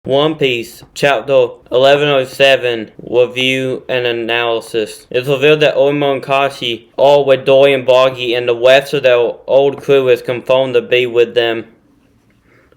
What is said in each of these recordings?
One Piece, Chapter 1107, Review and Analysis. It's revealed that Oimo and Kashi are with Dory and Boggy, and the rest of their old crew is confirmed to be with them.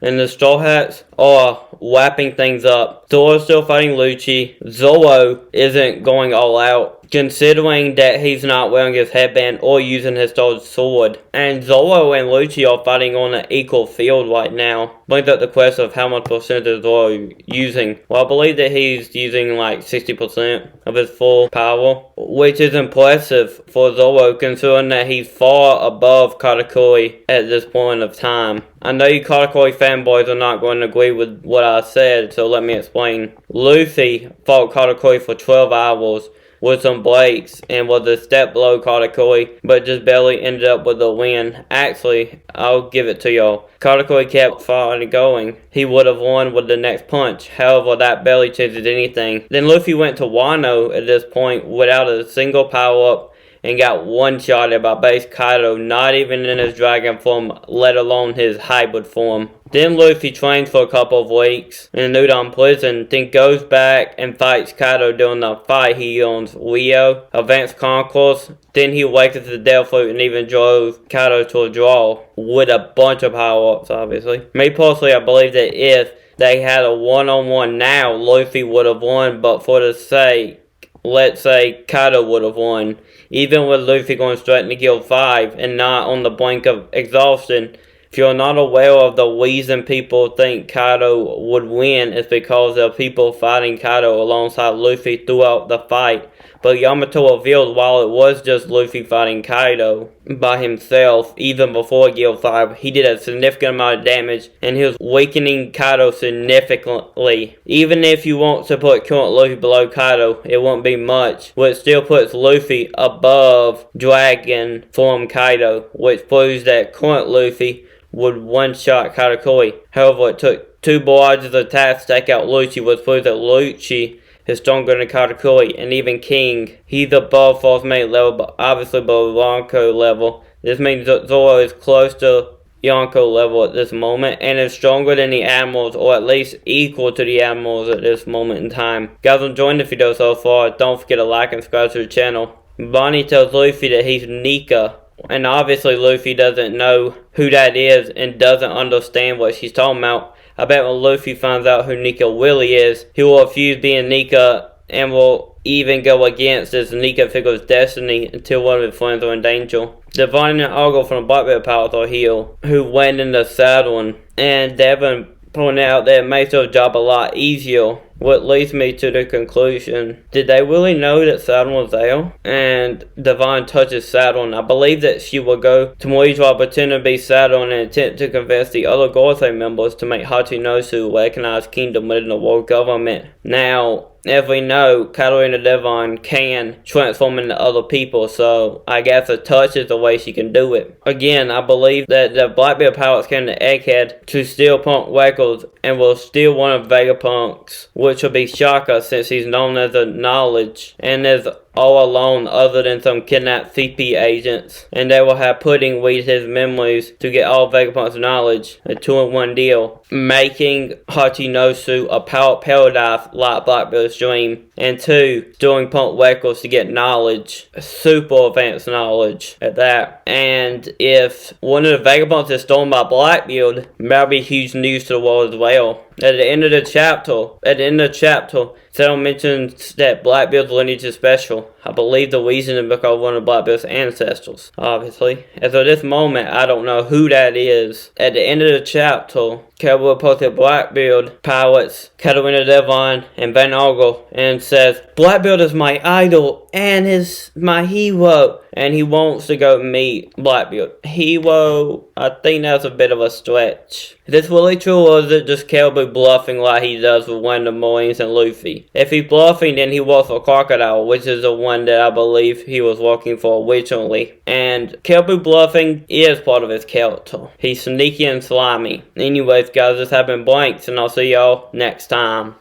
And the Straw Hats are wrapping things up. Zoro's still fighting Lucci. Zoro isn't going all out, considering that he's not wearing his headband or using his sword. And Zoro and Lucci are fighting on an equal field right now. Brings up the question of how much percent is Zoro using. Well, I believe that he's using like 60% of his full power, which is impressive for Zoro considering that he's far above Katakuri at this point of time. I know you Katakuri fanboys are not going to agree with what I said, so let me explain. Luffy fought Katakuri for 12 hours with some breaks and was a step below Katakuri, but just barely ended up with a win. Actually, I'll give it to y'all. Katakuri kept fighting going. He would have won with the next punch. However, that barely changes anything. Then Luffy went to Wano at this point without a single power-up and got one-shotted by base Kaido, not even in his dragon form, let alone his hybrid form. Then Luffy trains for a couple of weeks in Udon prison, then goes back and fights Kaido during the fight he owns Rio, Advanced Concourse. Then he awakens the Devil Fruit and even drove Kaido to a draw with a bunch of power-ups, obviously. Me personally, I believe that if they had a one-on-one now, Luffy would have won, but for the sake, let's say Kaido would have won. Even with Luffy going straight into Guild 5 and not on the brink of exhaustion, if you're not aware of the reason people think Kaido would win, it's because there are people fighting Kaido alongside Luffy throughout the fight. But Yamato revealed while it was just Luffy fighting Kaido by himself, even before Guild 5, he did a significant amount of damage and he was weakening Kaido significantly. Even if you want to put current Luffy below Kaido, it won't be much, which still puts Luffy above Dragon Form Kaido, which proves that current Luffy would one-shot Katakuri. However, it took two barrages of attacks to take out Lucci, which proves that Lucci is stronger than Katakuri, and even King. He's above False Mate level, but obviously below Yonko level. This means that Zoro is close to Yonko level at this moment, and is stronger than the Admirals, or at least equal to the Admirals at this moment in time. Guys, enjoying the video so far. Don't forget to like and subscribe to the channel. Bonnie tells Luffy that he's Nika, and obviously Luffy doesn't know who that is and doesn't understand what she's talking about. I bet when Luffy finds out who Nika really is, he will refuse being Nika and will even go against his Nika figure's destiny until one of his friends are in danger. Divine and Argo from the Blackbeard Palace are here, who went into Saturn, and Devin pointed out that it makes their job a lot easier. What leads me to the conclusion, did they really know that Saturn was there? And Divine touches Saturn. I believe that she will go to Moizwa, pretend to be Saturn, and attempt to convince the other Gorosei members to make Hachinosu recognize kingdom within the world government. Now, as we know, Katarina Devon can transform into other people, so I guess a touch is the way she can do it. Again, I believe that the Blackbeard Pirates came to Egghead to steal Punk records and will steal one of Vegapunk's, which will be Shaka since he's known as a knowledge and is all alone other than some kidnapped CP agents, and they will have Pudding read his memories to get all Vegapunk's knowledge, a 2-in-1 deal, making Hachinosu a power paradise like Blackbeard's dream, and 2, stealing Punk records to get knowledge, super advanced knowledge at that. And if one of the Vegapunks is stolen by Blackbeard, that'll be huge news to the world as well. At the end of the chapter, Saddle mentions that Blackbeard's lineage is special. I believe the reason is because of one of Blackbeard's ancestors, obviously. As of this moment, I don't know who that is. At the end of the chapter, Cowboy posted Blackbeard pilots Katarina Devon and Van Argel and says, Blackbeard is my idol and is my hero. And he wants to go meet Blackbeard. Hero, I think that's a bit of a stretch. Is this really true, or is it just Cowboy bluffing like he does with one of the Marines and Luffy? If he's bluffing, then he works for Crocodile, which is the one that I believe he was working for originally. And Cowboy bluffing is part of his character. He's sneaky and slimy. Anyways, guys, this has been Blanks, and I'll see y'all next time.